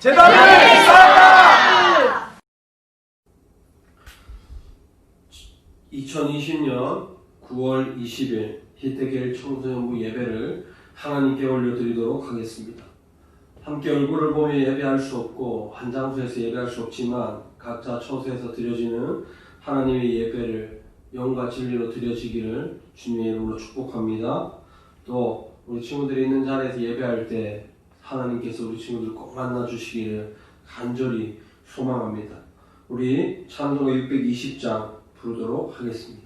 재단을 쌓았다. 2020년 9월 20일 희태길 청소년부 예배를 하나님께 올려드리도록 하겠습니다. 함께 얼굴을 보며 예배할 수 없고 한 장소에서 예배할 수 없지만 각자 처소에서 드려지는 하나님의 예배를 영과 진리로 드려지기를 주님의 이름으로 축복합니다. 또 우리 친구들이 있는 자리에서 예배할 때 하나님께서 우리 친구들 꼭 만나주시기를 간절히 소망합니다. 우리 찬송가 620장 부르도록 하겠습니다.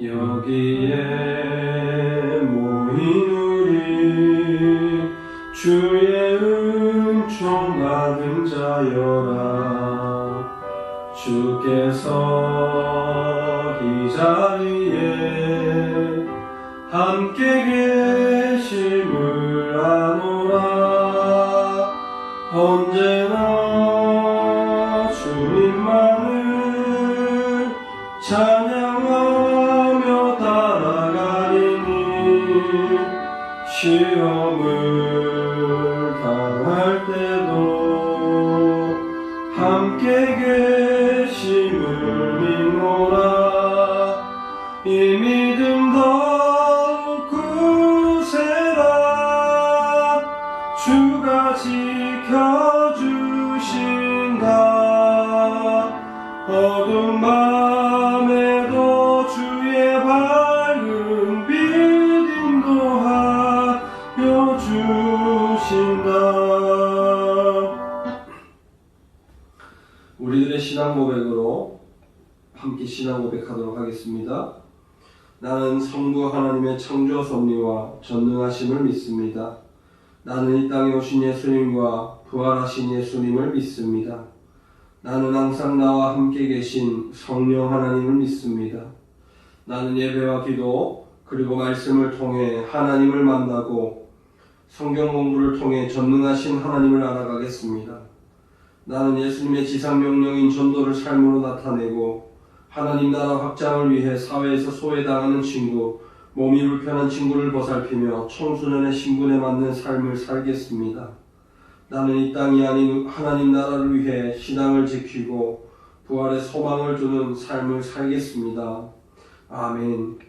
여기에 모인 우리 주의 은총 받은 자여라. 주께서 이 자리에 함께 계심을 아노라. 언제나 주님만을 찬양하며 따라가리니 시험을 당할 때도 함께 계심을 믿노라. 이 믿음 더욱 굳세라. 주가 지켜주신다. 어두운 밤에도 주의 밝은 빛 인도하여 주신다. 우리들의 신앙 고백으로 함께 신앙 고백하도록 하겠습니다. 나는 성부 하나님의 창조 섭리와 전능하심을 믿습니다. 나는 이 땅에 오신 예수님과 부활하신 예수님을 믿습니다. 나는 항상 나와 함께 계신 성령 하나님을 믿습니다. 나는 예배와 기도 그리고 말씀을 통해 하나님을 만나고 성경 공부를 통해 전능하신 하나님을 알아가겠습니다. 나는 예수님의 지상명령인 전도를 삶으로 나타내고 하나님 나라 확장을 위해 사회에서 소외당하는 친구, 몸이 불편한 친구를 보살피며 청소년의 신분에 맞는 삶을 살겠습니다. 나는 이 땅이 아닌 하나님 나라를 위해 신앙을 지키고 부활의 소망을 두는 삶을 살겠습니다. 아멘.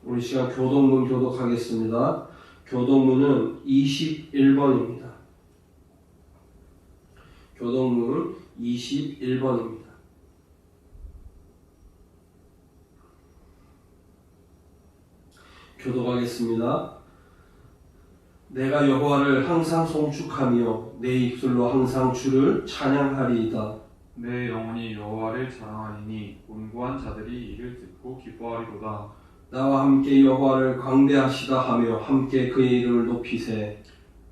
우리 시간 교동문 교독하겠습니다. 교동문은 21번입니다. 교동문 21번입니다. 교독하겠습니다. 내가 여호와를 항상 송축하며 내 입술로 항상 주를 찬양하리이다. 내 영혼이 여호와를 자랑하리니 곤고한 자들이 이를 듣고 기뻐하리로다. 나와 함께 여호와를 광대하시다 하며 함께 그의 이름을 높이세.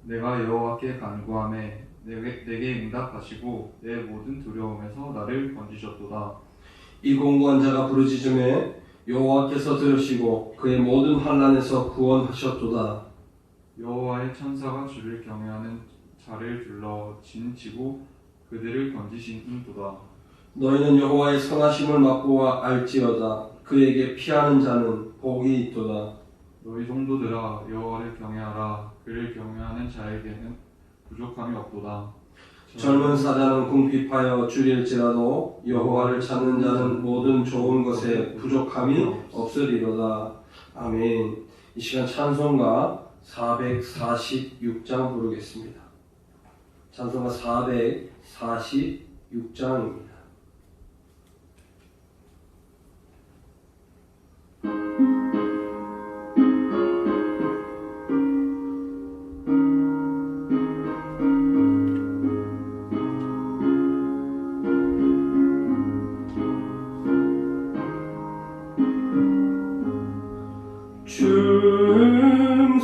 내가 여호와께 간구하매 내게 응답하시고 내 모든 두려움에서 나를 건지셨도다. 이 공고한 자가 부르짖음에 여호와께서 들으시고 그의 모든 환난에서 구원하셨도다. 여호와의 천사가 주를 경외하는 자를 둘러 진치고 그들을 건지신도다. 너희는 여호와의 선하심을 맛보아 알지어다. 그에게 피하는 자는 복이 있도다. 너희 성도들아 여호와를 경외하라. 그를 경외하는 자에게는 부족함이 없도다. 젊은 사자는 궁핍하여 줄일지라도 여호와를 찾는 자는 모든 좋은 것에 부족함이 없으리로다. 아멘. 이 시간 찬송가 446장 부르겠습니다. 찬송가 446장입니다.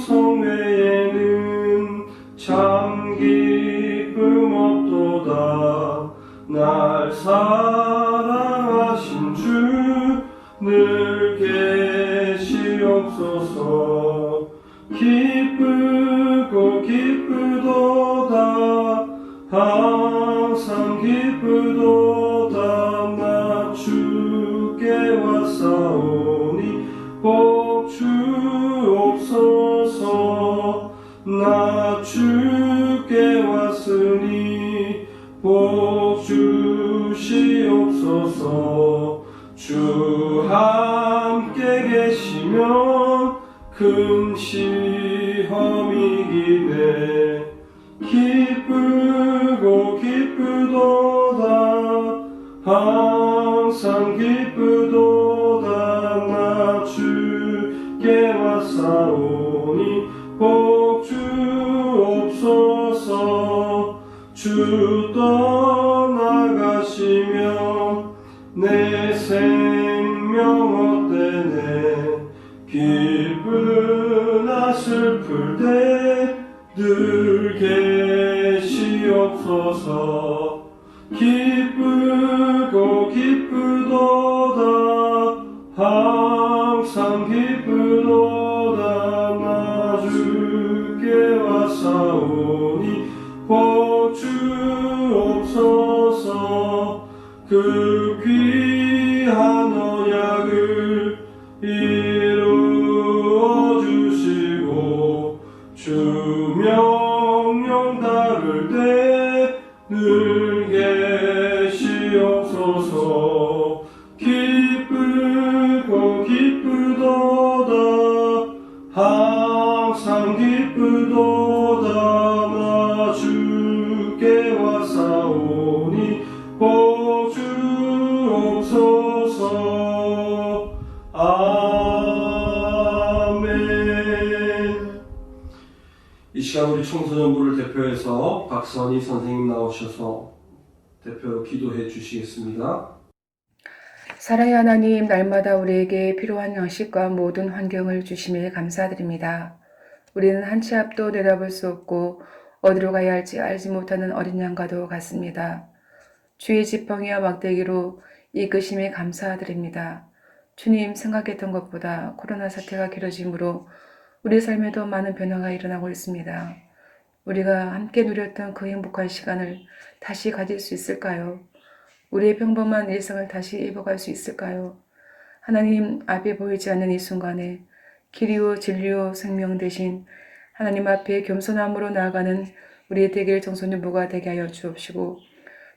성회에는 참 기쁨 없도다. 날 사랑하신 주 늘 계시옵소서. 기쁘고 기쁘도다. 항상 항상 기쁘도다 나 주께 왔사오니 복 주옵소서. 나 주께 왔으니 복 주시옵소서. 주 함께 계시면 큰 시험이기네. 기쁘고 기쁘도다 항상 기쁘도다 나 주께 왔사오니 복 주옵소서. 주 떠나가시면 내 생명 헛되네. 기쁘나 슬플 때 늘 계시옵소서. 기쁘고 기쁘도다 항상 기쁘도다 나 주께 왔사오니 복 주옵소서. 그 귀한 언약을 이루어 주시고 주 명령 따를 때 늘 계시옵소서. 기쁘고 기쁘도다 항상 기쁘도다 나 주께 왔사오니 복 주옵소서. 아멘. 이 시간 우리 청소년부를 대표해서 박선희 선생님 나오셔서 대표로 기도해 주시겠습니다. 사랑의 하나님, 날마다 우리에게 필요한 양식과 모든 환경을 주심에 감사드립니다. 우리는 한 치 앞도 내다볼 수 없고 어디로 가야 할지 알지 못하는 어린 양과도 같습니다. 주의 지팡이와 막대기로 이끄심에 감사드립니다. 주님, 생각했던 것보다 코로나 사태가 길어짐으로 우리 삶에도 많은 변화가 일어나고 있습니다. 우리가 함께 누렸던 그 행복한 시간을 다시 가질 수 있을까요? 우리의 평범한 일상을 다시 입어갈 수 있을까요? 하나님 앞에 보이지 않는 이 순간에 길이요 진리요 생명 되신 하나님 앞에 겸손함으로 나아가는 우리의 되길 청소년부가 되게 하여 주옵시고,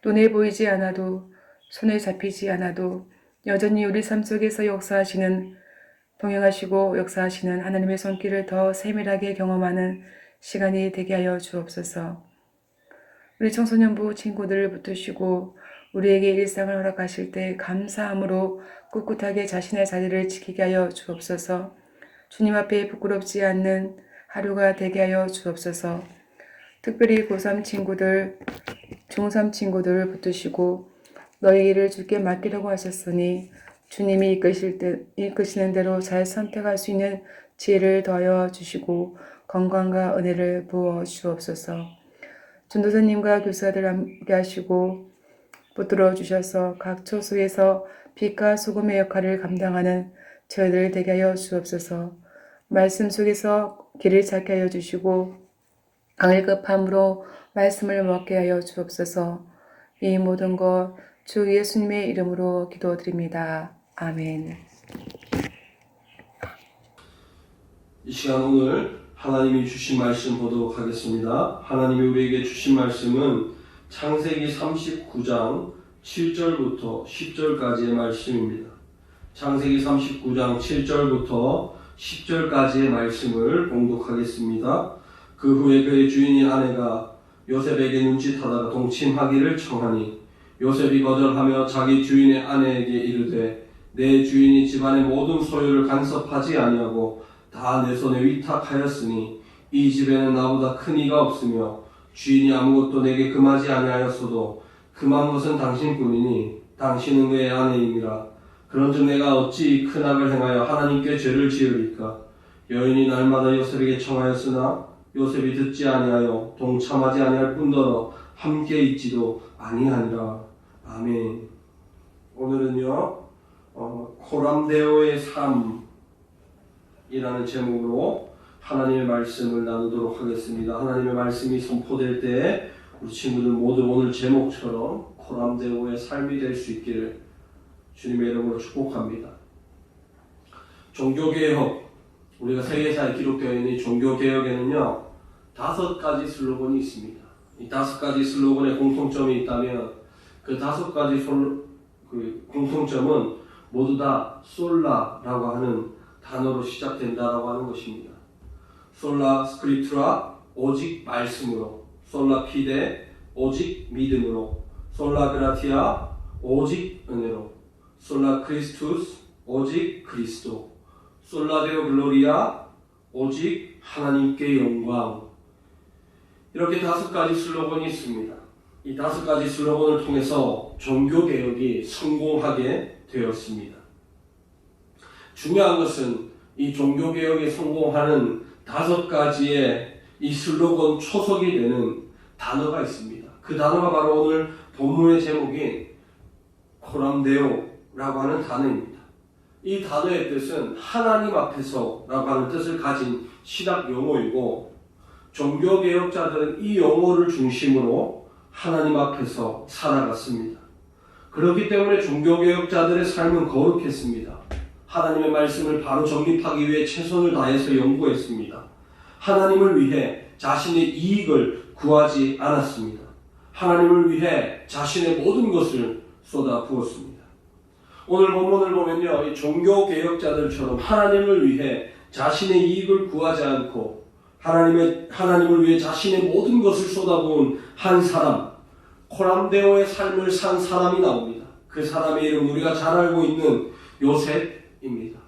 눈에 보이지 않아도 손에 잡히지 않아도 여전히 우리 삶 속에서 역사하시는, 동행하시고 역사하시는 하나님의 손길을 더 세밀하게 경험하는 시간이 되게 하여 주옵소서. 우리 청소년부 친구들을 붙드시고 우리에게 일상을 허락하실 때 감사함으로 꿋꿋하게 자신의 자리를 지키게 하여 주옵소서. 주님 앞에 부끄럽지 않는 하루가 되게 하여 주옵소서. 특별히 고3 친구들, 중3 친구들을 붙드시고 너의 일을 주께 맡기려고 하셨으니 주님이 이끄시는 대로 잘 선택할 수 있는 지혜를 더하여 주시고 건강과 은혜를 부어 주옵소서. 전도사님과 교사들 함께 하시고 붙들어 주셔서 각 처소에서 빛과 소금의 역할을 감당하는 저희들 되게 하여 주옵소서. 말씀 속에서 길을 찾게 하여 주시고 강을 급함으로 말씀을 먹게 하여 주옵소서. 이 모든 것 주 예수님의 이름으로 기도드립니다. 아멘. 이 시간 오늘 하나님이 주신 말씀 보도록 하겠습니다. 하나님이 우리에게 주신 말씀은 창세기 39장 7절부터 10절까지의 말씀입니다. 창세기 39장 7절부터 10절까지의 말씀을 봉독하겠습니다. 그 후에 그의 주인인 아내가 요셉에게 눈짓하다가 동침하기를 청하니 요셉이 거절하며 자기 주인의 아내에게 이르되 내 주인이 집안의 모든 소유를 간섭하지 아니하고 다 내 손에 위탁하였으니 이 집에는 나보다 큰 이가 없으며 주인이 아무것도 내게 금하지 아니하였어도 금한 것은 당신뿐이니 당신은 그의 아내임이라. 그런즉 내가 어찌 큰 악을 행하여 하나님께 죄를 지으리까. 여인이 날마다 요셉에게 청하였으나 요셉이 듣지 아니하여 동참하지 아니할 뿐더러 함께 있지도 아니하니라. 아멘. 오늘은요 코람데오의 삶이라는 제목으로 하나님의 말씀을 나누도록 하겠습니다. 하나님의 말씀이 선포될 때 우리 친구들 모두 오늘 제목처럼 코람데오의 삶이 될 수 있기를 주님의 이름으로 축복합니다. 종교개혁, 우리가 세계사에 기록되어 있는 이 종교개혁에는요 5가지 슬로건이 있습니다. 이 5가지 슬로건에 공통점이 있다면 그 5가지 공통점은 모두 다 솔라라고 하는 단어로 시작된다라고 하는 것입니다. 솔라 스크립투라, 오직 말씀으로, 솔라 피데, 오직 믿음으로, 솔라 그라티아, 오직 은혜로, 솔라 크리스투스, 오직 그리스도, 솔라 데오 글로리아, 오직 하나님께 영광. 이렇게 5가지 슬로건이 있습니다. 이 5가지 슬로건을 통해서 종교개혁이 성공하게 되었습니다. 중요한 것은 이 종교개혁에 성공하는 5가지의 이 슬로건 초석이 되는 단어가 있습니다. 그 단어가 바로 오늘 본문의 제목인 코람데오라고 하는 단어입니다. 이 단어의 뜻은 하나님 앞에서 라고 하는 뜻을 가진 신학 용어이고, 종교개혁자들은 이 용어를 중심으로 하나님 앞에서 살아갔습니다. 그렇기 때문에 종교개혁자들의 삶은 거룩했습니다. 하나님의 말씀을 바로 정립하기 위해 최선을 다해서 연구했습니다. 하나님을 위해 자신의 이익을 구하지 않았습니다. 하나님을 위해 자신의 모든 것을 쏟아부었습니다. 오늘 본문을 보면요, 이 종교개혁자들처럼 하나님을 위해 자신의 이익을 구하지 않고 하나님을 위해 자신의 모든 것을 쏟아부은 한 사람, 코람데오의 삶을 산 사람이 나옵니다. 그 사람의 이름 우리가 잘 알고 있는 요셉입니다.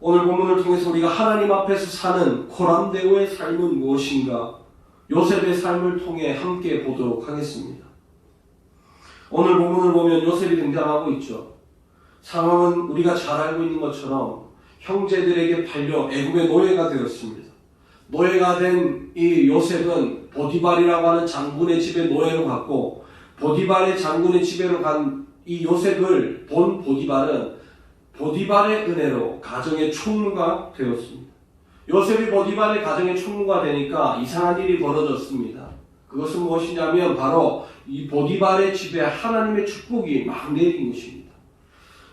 오늘 본문을 통해서 우리가 하나님 앞에서 사는 코람데오의 삶은 무엇인가? 요셉의 삶을 통해 함께 보도록 하겠습니다. 오늘 본문을 보면 요셉이 등장하고 있죠. 상황은 우리가 잘 알고 있는 것처럼 형제들에게 팔려 애굽의 노예가 되었습니다. 노예가 된 이 요셉은 보디발이라고 하는 장군의 집에 노예로 갔고, 보디발의 장군의 집에로 간 이 요셉을 본 보디발은 보디발의 은혜로 가정의 총무가 되었습니다. 요셉이 보디발의 가정의 총무가 되니까 이상한 일이 벌어졌습니다. 그것은 무엇이냐면 바로 이 보디발의 집에 하나님의 축복이 막 내린 것입니다.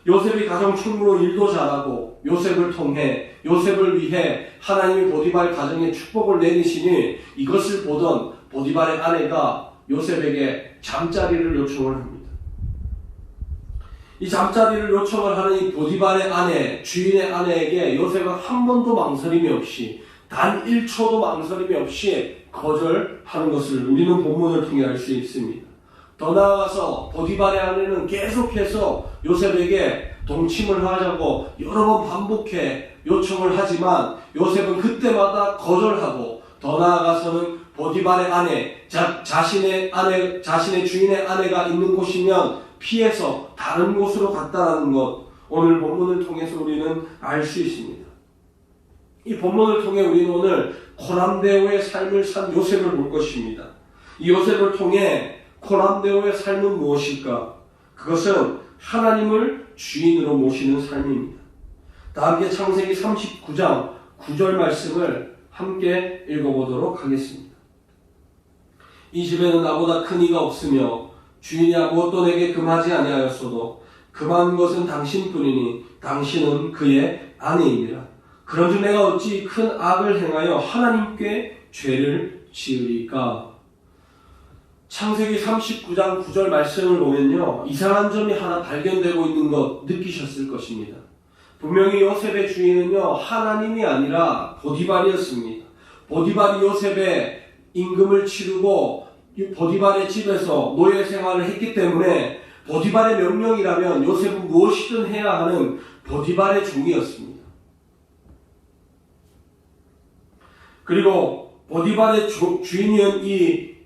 요셉이 가정 총무로 일도 잘하고 요셉을 통해 요셉을 위해 하나님이 보디발 가정에 축복을 내리시니 이것을 보던 보디발의 아내가 요셉에게 잠자리를 요청을 합니다. 이 잠자리를 요청을 하는 이 보디발의 아내, 주인의 아내에게 요셉은 한 번도 망설임이 없이, 단 1초도 망설임이 없이 거절하는 것을 우리는 본문을 통해 알 수 있습니다. 더 나아가서 보디발의 아내는 계속해서 요셉에게 동침을 하자고 여러 번 반복해 요청을 하지만 요셉은 그때마다 거절하고, 더 나아가서는 보디발의 아내, 자신의 주인의 아내가 있는 곳이면 피해서 다른 곳으로 갔다라는 것, 오늘 본문을 통해서 우리는 알 수 있습니다. 이 본문을 통해 우리는 오늘 코람데오의 삶을 산 요셉을 볼 것입니다. 이 요셉을 통해 코람데오의 삶은 무엇일까? 그것은 하나님을 주인으로 모시는 삶입니다. 다 함께 창세기 39장 9절 말씀을 함께 읽어보도록 하겠습니다. 이 집에는 나보다 큰 이가 없으며 주인이 아무것도 내게 금하지 아니하였어도 금한 것은 당신뿐이니 당신은 그의 아내이니라. 그런즉 내가 어찌 큰 악을 행하여 하나님께 죄를 지으리까? 창세기 39장 9절 말씀을 보면요, 이상한 점이 하나 발견되고 있는 것 느끼셨을 것입니다. 분명히 요셉의 주인은요, 하나님이 아니라 보디발이었습니다. 보디발이 요셉의 임금을 치르고 보디발의 집에서 노예 생활을 했기 때문에 보디발의 명령이라면 요셉은 무엇이든 해야 하는 보디발의 종이었습니다. 그리고 보디발의 주인인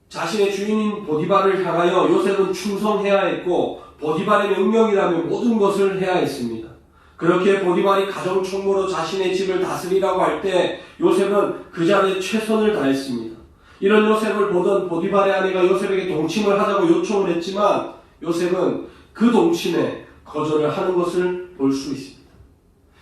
자신의 주인인 보디발을 향하여 요셉은 충성해야 했고, 보디발의 명령이라면 모든 것을 해야 했습니다. 그렇게 보디발이 가정 총무로 자신의 집을 다스리라고 할 때 요셉은 그 자리에 최선을 다했습니다. 이런 요셉을 보던 보디발의 아내가 요셉에게 동침을 하자고 요청을 했지만 요셉은 그 동침에 거절을 하는 것을 볼 수 있습니다.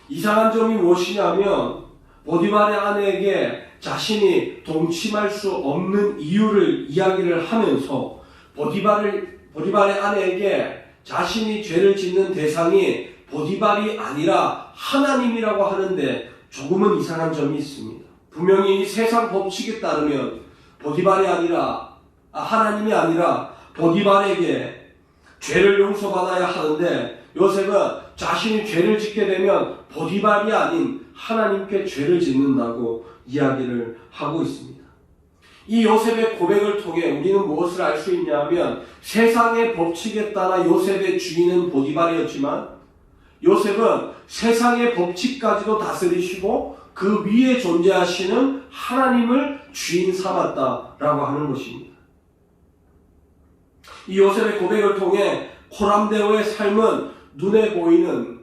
이상한 점이 무엇이냐면 보디발의 아내에게 자신이 동침할 수 없는 이유를 이야기를 하면서 보디발의 아내에게 자신이 죄를 짓는 대상이 보디발이 아니라 하나님이라고 하는데 조금은 이상한 점이 있습니다. 분명히 이 세상 법칙에 따르면 보디발이 아니라 하나님이 아니라 보디발에게 죄를 용서받아야 하는데 요셉은 자신이 죄를 짓게 되면 보디발이 아닌 하나님께 죄를 짓는다고 이야기를 하고 있습니다. 이 요셉의 고백을 통해 우리는 무엇을 알 수 있냐면 세상의 법칙에 따라 요셉의 주인은 보디발이었지만 요셉은 세상의 법칙까지도 다스리시고 그 위에 존재하시는 하나님을 주인 삼았다라고 하는 것입니다. 이 요셉의 고백을 통해 코람데오의 삶은 눈에 보이는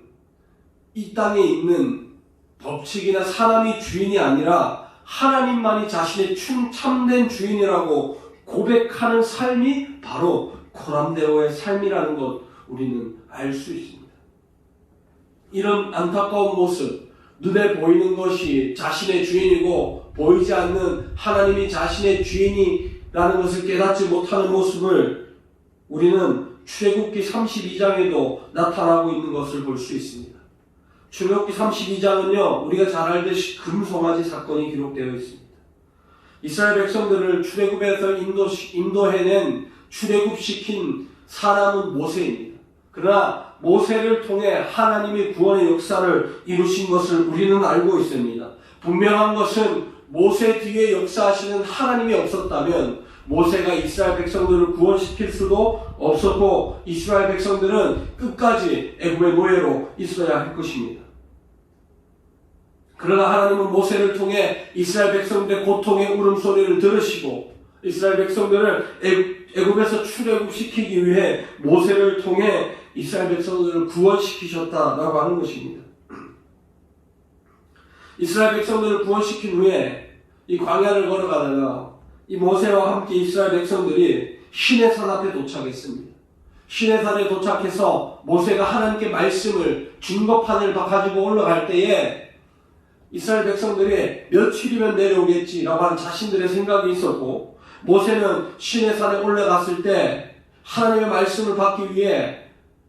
이 땅에 있는 법칙이나 사람이 주인이 아니라 하나님만이 자신의 참된 주인이라고 고백하는 삶이 바로 코람데오의 삶이라는 것 우리는 알 수 있습니다. 이런 안타까운 모습, 눈에 보이는 것이 자신의 주인이고 보이지 않는 하나님이 자신의 주인이라는 것을 깨닫지 못하는 모습을 우리는 출애굽기 32장에도 나타나고 있는 것을 볼 수 있습니다. 출애굽기 32장은요, 우리가 잘 알듯이 금송아지 사건이 기록되어 있습니다. 이스라엘 백성들을 출애굽에서 인도해낸 출애굽시킨 사람은 모세입니다. 그러나 모세를 통해 하나님이 구원의 역사를 이루신 것을 우리는 알고 있습니다. 분명한 것은 모세 뒤에 역사하시는 하나님이 없었다면 모세가 이스라엘 백성들을 구원시킬 수도 없었고 이스라엘 백성들은 끝까지 애굽의 노예로 있어야 할 것입니다. 그러나 하나님은 모세를 통해 이스라엘 백성들의 고통의 울음소리를 들으시고 이스라엘 백성들을 애굽에서 출애굽시키기 위해 모세를 통해 이스라엘 백성들을 구원시키셨다라고 하는 것입니다. 이스라엘 백성들을 구원시킨 후에 이 광야를 걸어가다가 이 모세와 함께 이스라엘 백성들이 시내산 앞에 도착했습니다. 시내산에 도착해서 모세가 하나님께 말씀을 증거판을 가지고 올라갈 때에 이스라엘 백성들이 며칠이면 내려오겠지라고 하는 자신들의 생각이 있었고 모세는 시내산에 올라갔을 때 하나님의 말씀을 받기 위해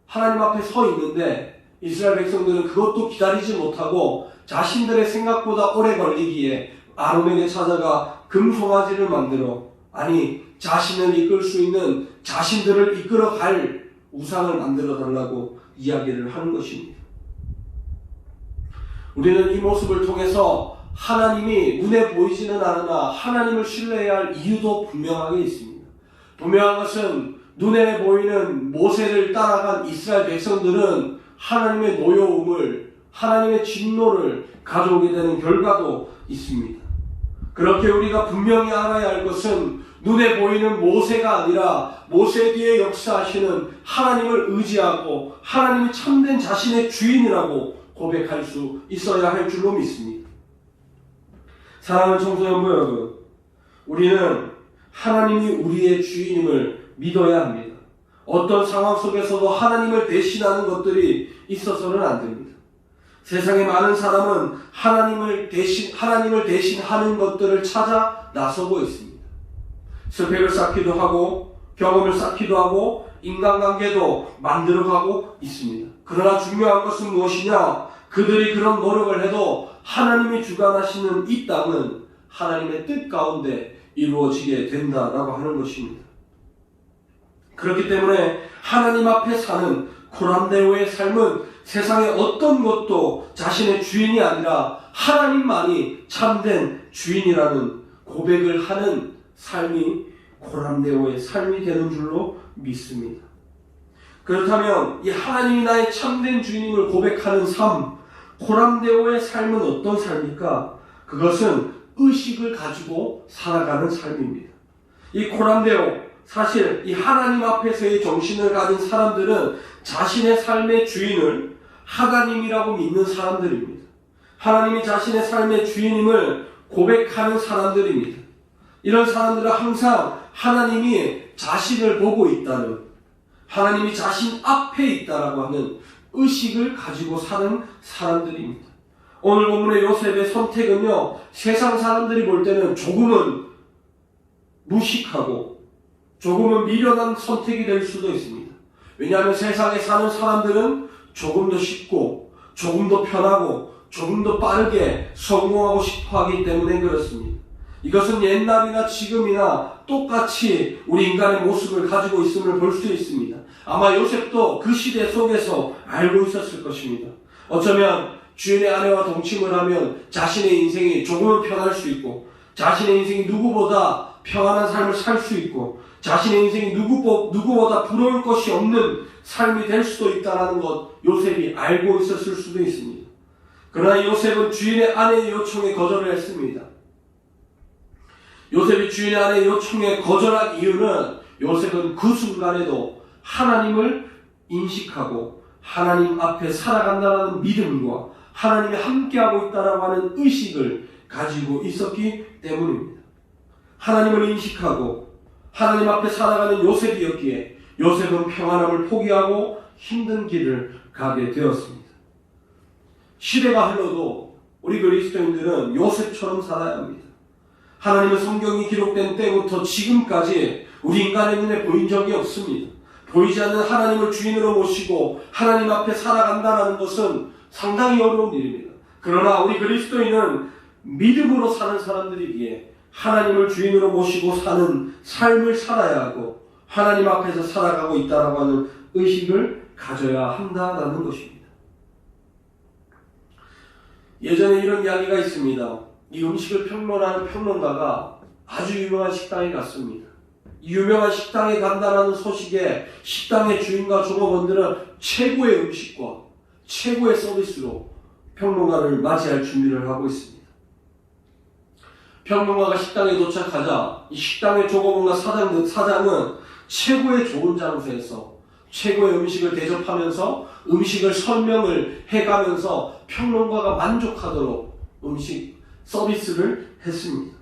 하나님 앞에 서 있는데 이스라엘 백성들은 그것도 기다리지 못하고 자신들의 생각보다 오래 걸리기에 아론에게 찾아가 금송아지를 만들어 자신을 이끌 수 있는 자신들을 이끌어갈 우상을 만들어 달라고 이야기를 하는 것입니다. 우리는 이 모습을 통해서 하나님이 눈에 보이지는 않으나 하나님을 신뢰해야 할 이유도 분명하게 있습니다. 분명한 것은 눈에 보이는 모세를 따라간 이스라엘 백성들은 하나님의 노여움을, 하나님의 진노를 가져오게 되는 결과도 있습니다. 그렇게 우리가 분명히 알아야 할 것은 눈에 보이는 모세가 아니라 모세 뒤에 역사하시는 하나님을 의지하고 하나님이 참된 자신의 주인이라고 고백할 수 있어야 할 줄로 믿습니다. 사랑하는 청소년부 여러분, 우리는 하나님이 우리의 주인임을 믿어야 합니다. 어떤 상황 속에서도 하나님을 대신하는 것들이 있어서는 안 됩니다. 세상에 많은 사람은 하나님을 대신하는 것들을 찾아 나서고 있습니다. 스펙을 쌓기도 하고 경험을 쌓기도 하고 인간관계도 만들어가고 있습니다. 그러나 중요한 것은 무엇이냐? 그들이 그런 노력을 해도 하나님이 주관하시는 이 땅은 하나님의 뜻 가운데 이루어지게 된다라고 하는 것입니다. 그렇기 때문에 하나님 앞에 사는 코람데오의 삶은 세상의 어떤 것도 자신의 주인이 아니라 하나님만이 참된 주인이라는 고백을 하는 삶이 코람데오의 삶이 되는 줄로 믿습니다. 그렇다면 이 하나님이 나의 참된 주인임을 고백하는 삶, 코람데오의 삶은 어떤 삶입니까? 그것은 의식을 가지고 살아가는 삶입니다. 이 코람데오, 사실 이 하나님 앞에서의 정신을 가진 사람들은 자신의 삶의 주인을 하나님이라고 믿는 사람들입니다. 하나님이 자신의 삶의 주인임을 고백하는 사람들입니다. 이런 사람들은 항상 하나님이 자신을 보고 있다는, 하나님이 자신 앞에 있다라고 하는 의식을 가지고 사는 사람들입니다. 오늘 본문의 요셉의 선택은요, 세상 사람들이 볼 때는 조금은 무식하고 조금은 미련한 선택이 될 수도 있습니다. 왜냐하면 세상에 사는 사람들은 조금 더 쉽고 조금 더 편하고 조금 더 빠르게 성공하고 싶어 하기 때문에 그렇습니다. 이것은 옛날이나 지금이나 똑같이 우리 인간의 모습을 가지고 있음을 볼 수 있습니다. 아마 요셉도 그 시대 속에서 알고 있었을 것입니다. 어쩌면 주인의 아내와 동침을 하면 자신의 인생이 조금은 편할 수 있고, 자신의 인생이 누구보다 평안한 삶을 살 수 있고, 자신의 인생이 누구보다 부러울 것이 없는 삶이 될 수도 있다는 것 요셉이 알고 있었을 수도 있습니다. 그러나 요셉은 주인의 아내의 요청에 거절을 했습니다. 요셉이 주인의 아내의 요청에 거절한 이유는 요셉은 그 순간에도 하나님을 인식하고 하나님 앞에 살아간다는 믿음과 하나님이 함께하고 있다고 하는 의식을 가지고 있었기 때문입니다. 하나님을 인식하고 하나님 앞에 살아가는 요셉이었기에 요셉은 평안함을 포기하고 힘든 길을 가게 되었습니다. 시대가 흘러도 우리 그리스도인들은 요셉처럼 살아야 합니다. 하나님은 성경이 기록된 때부터 지금까지 우리 인간의 눈에 보인 적이 없습니다. 보이지 않는 하나님을 주인으로 모시고 하나님 앞에 살아간다는 것은 상당히 어려운 일입니다. 그러나 우리 그리스도인은 믿음으로 사는 사람들이기에 하나님을 주인으로 모시고 사는 삶을 살아야 하고 하나님 앞에서 살아가고 있다고 하는 의식을 가져야 한다는 것입니다. 예전에 이런 이야기가 있습니다. 이 음식을 평론하는 평론가가 아주 유명한 식당에 갔습니다. 이 유명한 식당에 간다는 소식에 식당의 주인과 종업원들은 최고의 음식과 최고의 서비스로 평론가를 맞이할 준비를 하고 있습니다. 평론가가 식당에 도착하자 이 식당의 종업원과 사장은 최고의 좋은 장소에서 최고의 음식을 대접하면서 음식을 설명을 해가면서 평론가가 만족하도록 음식 서비스를 했습니다.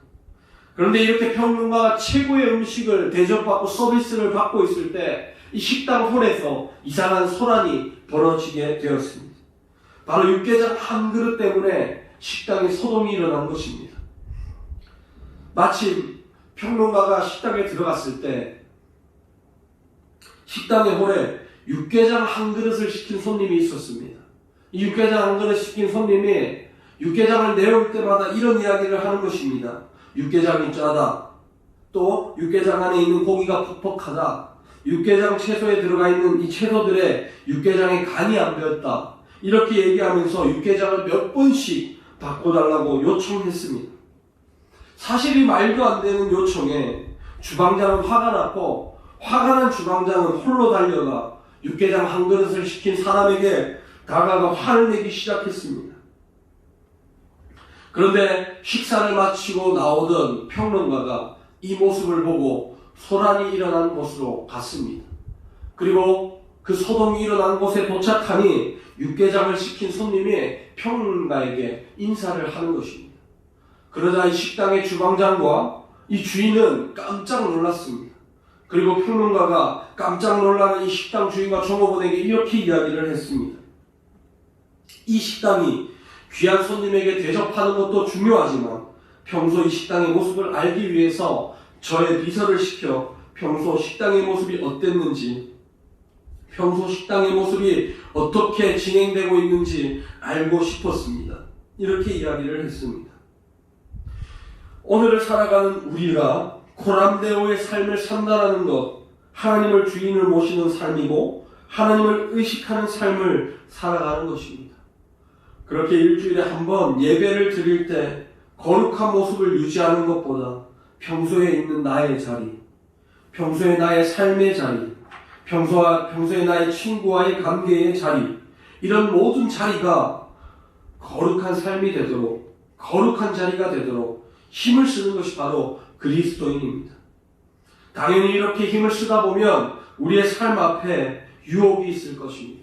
그런데 이렇게 평론가가 최고의 음식을 대접받고 서비스를 받고 있을 때 이 식당 홀에서 이상한 소란이 벌어지게 되었습니다. 바로 육개장 한 그릇 때문에 식당에 소동이 일어난 것입니다. 마침 평론가가 식당에 들어갔을 때 식당의 홀에 육개장 한 그릇을 시킨 손님이 있었습니다. 이 육개장 한 그릇 시킨 손님이 육개장을 내올 때마다 이런 이야기를 하는 것입니다. 육개장이 짜다. 또 육개장 안에 있는 고기가 퍽퍽하다. 육개장 채소에 들어가 있는 이 채소들의 육개장에 간이 안 배었다. 이렇게 얘기하면서 육개장을 몇 번씩 바꿔달라고 요청했습니다. 사실 이 말도 안 되는 요청에 주방장은 화가 났고, 화가 난 주방장은 홀로 달려가 육개장 한 그릇을 시킨 사람에게 다가가 화를 내기 시작했습니다. 그런데 식사를 마치고 나오던 평론가가 이 모습을 보고 소란이 일어난 곳으로 갔습니다. 그리고 그 소동이 일어난 곳에 도착하니 육개장을 시킨 손님이 평론가에게 인사를 하는 것입니다. 그러자 이 식당의 주방장과 이 주인은 깜짝 놀랐습니다. 그리고 평론가가 깜짝 놀라는 이 식당 주인과 종업원에게 이렇게 이야기를 했습니다. 이 식당이 귀한 손님에게 대접하는 것도 중요하지만 평소 이 식당의 모습을 알기 위해서 저의 비서를 시켜 평소 식당의 모습이 어땠는지, 평소 식당의 모습이 어떻게 진행되고 있는지 알고 싶었습니다. 이렇게 이야기를 했습니다. 오늘을 살아가는 우리가 코람데오의 삶을 산다는 것, 하나님을 주인을 모시는 삶이고 하나님을 의식하는 삶을 살아가는 것입니다. 그렇게 일주일에 한 번 예배를 드릴 때 거룩한 모습을 유지하는 것보다 평소에 있는 나의 자리, 평소에 나의 삶의 자리, 평소에 나의 친구와의 관계의 자리, 이런 모든 자리가 거룩한 삶이 되도록, 거룩한 자리가 되도록 힘을 쓰는 것이 바로 그리스도인입니다. 당연히 이렇게 힘을 쓰다 보면 우리의 삶 앞에 유혹이 있을 것입니다.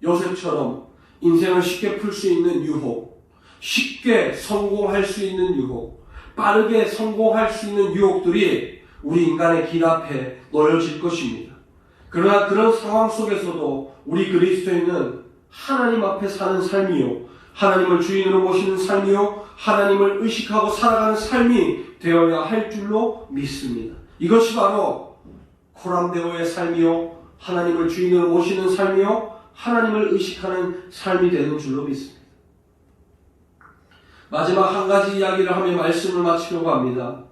요셉처럼 인생을 쉽게 풀 수 있는 유혹, 쉽게 성공할 수 있는 유혹, 빠르게 성공할 수 있는 유혹들이 우리 인간의 길 앞에 놓여질 것입니다. 그러나 그런 상황 속에서도 우리 그리스도인은 하나님 앞에 사는 삶이요, 하나님을 주인으로 모시는 삶이요 하나님을 의식하고 살아가는 삶이 되어야 할 줄로 믿습니다. 이것이 바로 코람데오의 삶이요 하나님을 주인으로 모시는 삶이요 하나님을 의식하는 삶이 되는 줄로 믿습니다. 마지막 한 가지 이야기를 하며 말씀을 마치려고 합니다.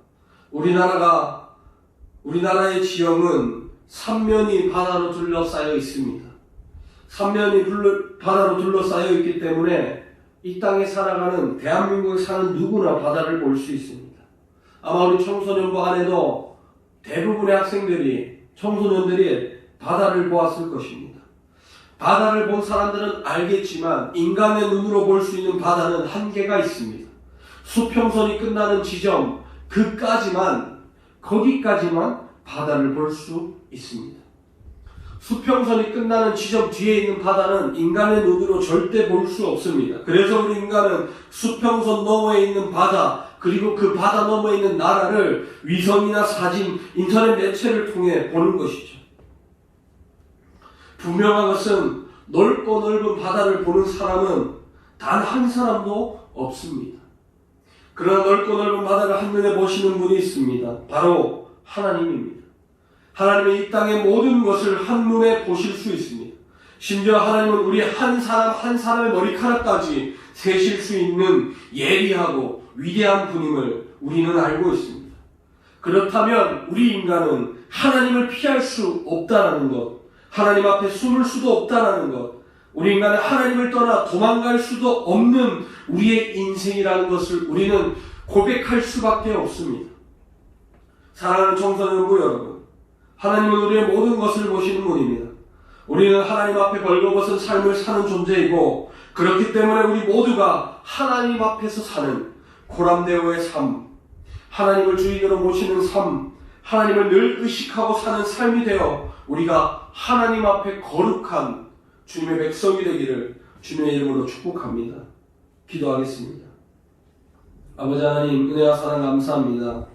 우리나라의 지형은 삼면이 바다로 둘러싸여 있습니다. 삼면이 바다로 둘러싸여 있기 때문에 이 땅에 살아가는 대한민국에 사는 누구나 바다를 볼 수 있습니다. 아마 우리 청소년부 안에도 대부분의 청소년들이 바다를 보았을 것입니다. 바다를 본 사람들은 알겠지만 인간의 눈으로 볼 수 있는 바다는 한계가 있습니다. 수평선이 끝나는 지점 거기까지만 바다를 볼 수 있습니다. 수평선이 끝나는 지점 뒤에 있는 바다는 인간의 눈으로 절대 볼 수 없습니다. 그래서 우리 인간은 수평선 너머에 있는 바다, 그리고 그 바다 너머에 있는 나라를 위성이나 사진, 인터넷 매체를 통해 보는 것이죠. 분명한 것은 넓고 넓은 바다를 보는 사람은 단 한 사람도 없습니다. 그러나 넓고 넓은 바다를 한눈에 보시는 분이 있습니다. 바로 하나님입니다. 하나님은 이 땅의 모든 것을 한눈에 보실 수 있습니다. 심지어 하나님은 우리 한 사람 한 사람의 머리카락까지 세실 수 있는 예리하고 위대한 분임을 우리는 알고 있습니다. 그렇다면 우리 인간은 하나님을 피할 수 없다라는 것, 하나님 앞에 숨을 수도 없다라는 것, 우리 인간은 하나님을 떠나 도망갈 수도 없는 우리의 인생이라는 것을 우리는 고백할 수밖에 없습니다. 사랑하는 청소년부 여러분, 하나님은 우리의 모든 것을 보시는 분입니다. 우리는 하나님 앞에 벌거벗은 삶을 사는 존재이고, 그렇기 때문에 우리 모두가 하나님 앞에서 사는 코람데오의 삶, 하나님을 주인으로 모시는 삶, 하나님을 늘 의식하고 사는 삶이 되어 우리가 하나님 앞에 거룩한 주님의 백성이 되기를 주님의 이름으로 축복합니다. 기도하겠습니다. 아버지 하나님, 은혜와 사랑 감사합니다.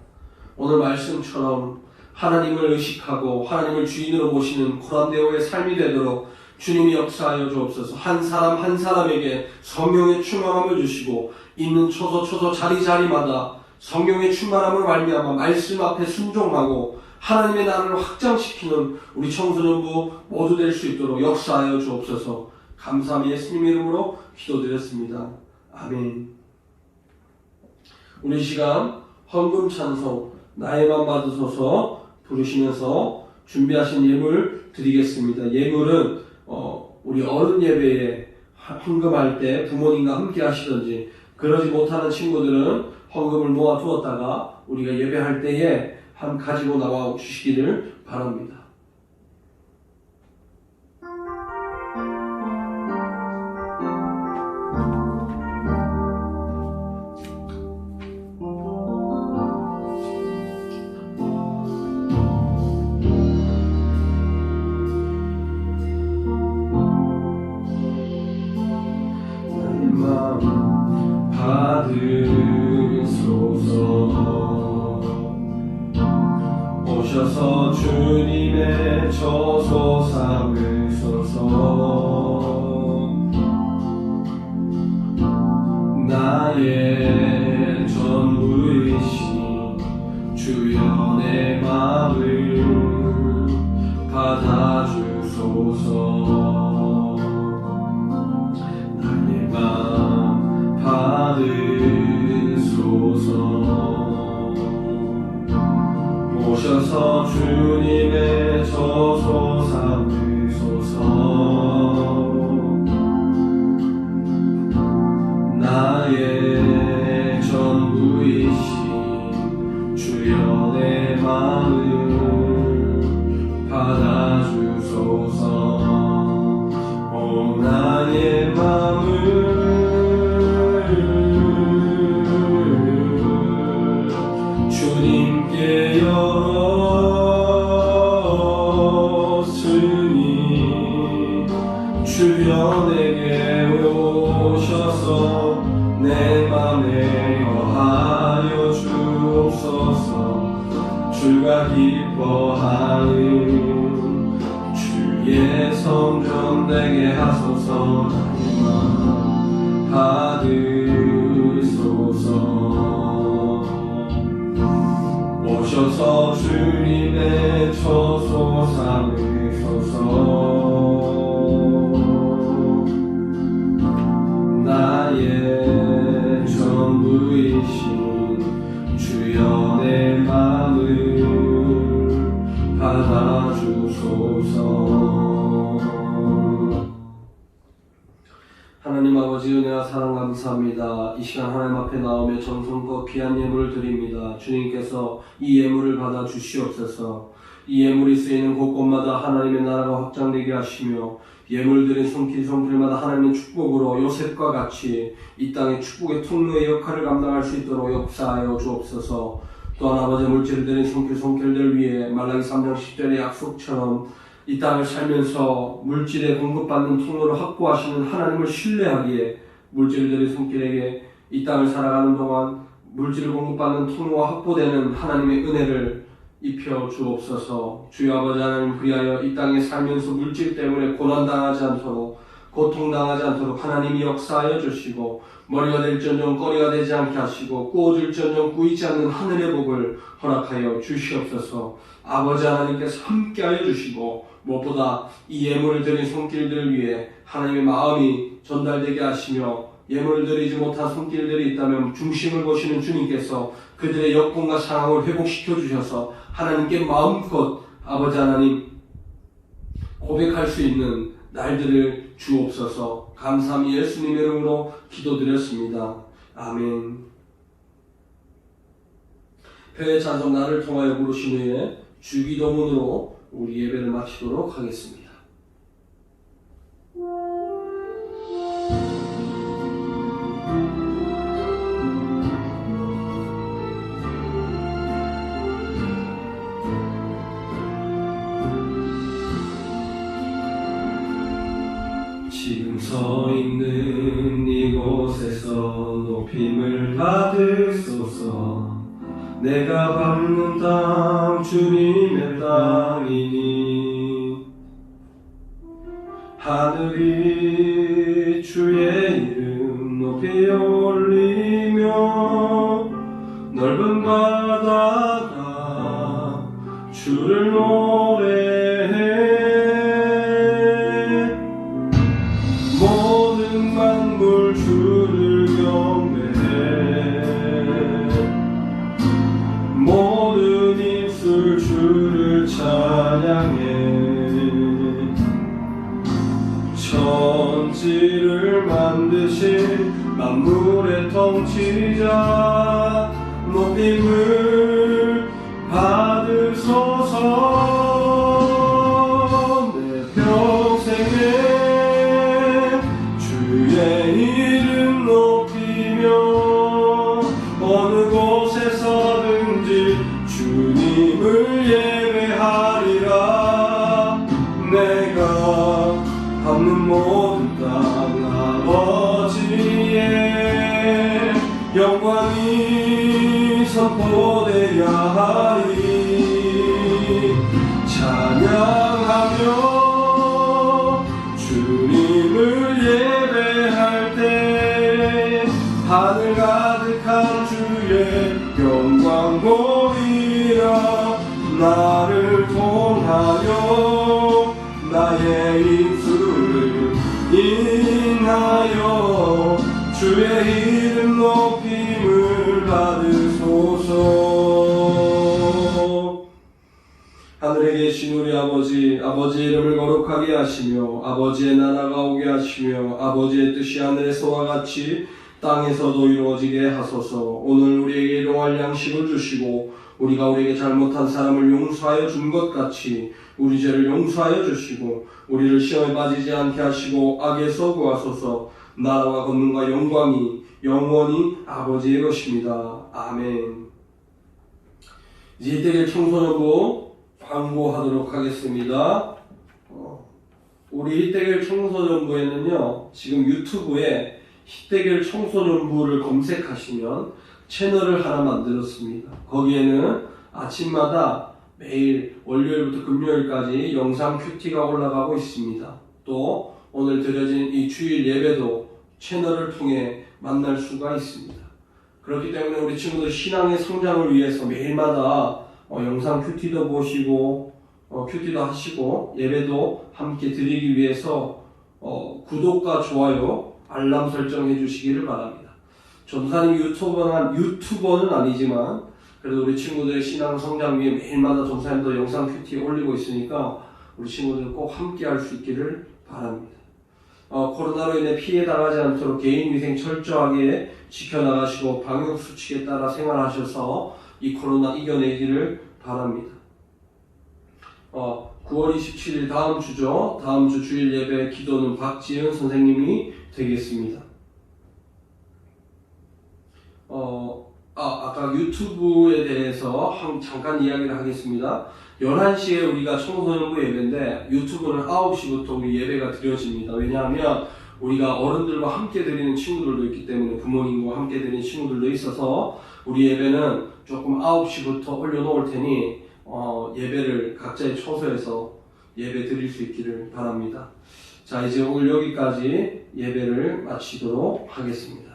오늘 말씀처럼 하나님을 의식하고 하나님을 주인으로 모시는 코람데오의 삶이 되도록 주님이 역사하여 주옵소서. 한 사람 한 사람에게 성령의 충만함을 주시고 있는 초소 자리마다 성령의 충만함을 말미암아 말씀 앞에 순종하고 하나님의 나라를 확장시키는 우리 청소년부 모두 될 수 있도록 역사하여 주옵소서. 감사함이 예수님 이름으로 기도드렸습니다. 아멘. 우리 시간 헌금 찬송 나의 맘 받으소서 부르시면서 준비하신 예물 드리겠습니다. 예물은 우리 어른 예배에 헌금할 때 부모님과 함께 하시든지, 그러지 못하는 친구들은 헌금을 모아 두었다가 우리가 예배할 때에 가지고 나와 주시기를 바랍니다. 오셔서 주님의 처소 삼으소서. 나의 전부이신 주여 내 맘을 받아주소서. 나의 맘 받으소서. 오셔서 주님의 처소 삼으소서. 나의 전부이신 주여 내 마음을 받아주소서. 오 나의 마음을 주님께 열었으니 주여 내게 오셔서 내 맘에 거하여 주옵소서. 주가 기뻐하는 주의 성전 되게 하소서. 나의 맘 받으소서. 오셔서 주님의 처소 삼으소서. 나의 전부이신 주여 내 맘을 받아주소서. 하나님 아버지 은혜와 사랑 감사합니다. 이 시간 하나님 앞에 나오며 정성껏 귀한 예물을 드립니다. 주님께서 이 예물을 받아 주시옵소서. 이 예물이 쓰이는 곳곳마다 하나님의 나라가 확장되게 하시며 예물들인 손길마다 하나님의 축복으로 요셉과 같이 이 땅의 축복의 통로의 역할을 감당할 수 있도록 역사하여 주옵소서. 또한 아버지의 물질들인 손길들 위에 말라기 3장 10절의 약속처럼 이 땅을 살면서 물질에 공급받는 통로를 확보하시는 하나님을 신뢰하기에 물질들의 손길에게 이 땅을 살아가는 동안 물질을 공급받는 통로가 확보되는 하나님의 은혜를 입혀 주옵소서. 주여 아버지 하나님, 그리하여 이 땅에 살면서 물질 때문에 고난당하지 않도록, 고통당하지 않도록 하나님이 역사하여 주시고, 머리가 될지언정 꼬리가 되지 않게 하시고, 꾸어질지언정 꾸이지 않는 하늘의 복을 허락하여 주시옵소서. 아버지 하나님께서 함께하여 주시고, 무엇보다 이 예물을 드린 손길들 위해 하나님의 마음이 전달되게 하시며, 예물을 드리지 못한 손길들이 있다면 중심을 보시는 주님께서 그들의 역공과 상황을 회복시켜 주셔서 하나님께 마음껏 아버지 하나님 고백할 수 있는 날들을 주옵소서. 감사함이 예수님의 이름으로 기도드렸습니다. 아멘. 표의 찬송 나를 통하여 부르신 후에 주기도문으로 우리 예배를 마치도록 하겠습니다. 지금 서 있는 이곳에서 높임을 받으소서. 내가 밟는 땅 주님의 땅이니 하늘이 주의 이름 높이 올리며 넓은 바다가 주를 노래해. 모든 만물 주를 경배해. 모든 입술 주를 찬양해. 천지를 만드신 만물의 통치자 높임을 받으소서. 내 평생에 주의 이름 높이며 어느 곳에서든지 주님을 예배하리라. 내가 밟는 모든 땅 아버지의 영광이 선포되어야 하리. 찬양하며 주님을 예배할 때 하늘 가득한 주의 영광 보이라. 나를 통하여 나의 입술을 인하여 주의 이름 높임을 받으소서. 하늘에 계신 우리 아버지, 아버지의 이름을 거룩하게 하시며 아버지의 나라가 오게 하시며 아버지의 뜻이 하늘에서와 같이 땅에서도 이루어지게 하소서. 오늘 우리에게 일용할 양식을 주시고 우리가 우리에게 잘못한 사람을 용서하여 준 것 같이 우리 죄를 용서하여 주시고 우리를 시험에 빠지지 않게 하시고 악에서 구하소서. 나라와 권능과 영광이 영원히 아버지의 것입니다. 아멘. 이제 이때길 청소년부 광고하도록 하겠습니다. 우리 희대결 청소년부에는요, 지금 유튜브에 희대결 청소년부를 검색하시면 채널을 하나 만들었습니다. 거기에는 아침마다 매일 월요일부터 금요일까지 영상 큐티가 올라가고 있습니다. 또 오늘 드려진 이 주일 예배도 채널을 통해 만날 수가 있습니다. 그렇기 때문에 우리 친구들 신앙의 성장을 위해서 매일마다 영상 큐티도 보시고 큐티도 하시고 예배도 함께 드리기 위해서 구독과 좋아요, 알람 설정해 주시기를 바랍니다. 전사님 유튜버는 아니지만 그래도 우리 친구들의 신앙 성장 위해 매일마다 전사님도 영상 큐티 올리고 있으니까 우리 친구들 꼭 함께 할 수 있기를 바랍니다. 코로나로 인해 피해 당하지 않도록 개인 위생 철저하게 지켜나가시고 방역 수칙에 따라 생활하셔서 이 코로나 이겨내기를 바랍니다. 9월 27일 다음 주죠. 다음 주 주일 예배 기도는 박지은 선생님이 되겠습니다. 아까 유튜브에 대해서 잠깐 이야기를 하겠습니다. 11시에 우리가 청소년부 예배인데 유튜브는 9시부터 우리 예배가 드려집니다. 왜냐하면 우리가 어른들과 함께 드리는 친구들도 있기 때문에 부모님과 함께 드리는 친구들도 있어서 우리 예배는 조금 9시부터 올려놓을 테니 예배를 각자의 처소에서 예배 드릴 수 있기를 바랍니다. 자, 이제 오늘 여기까지 예배를 마치도록 하겠습니다.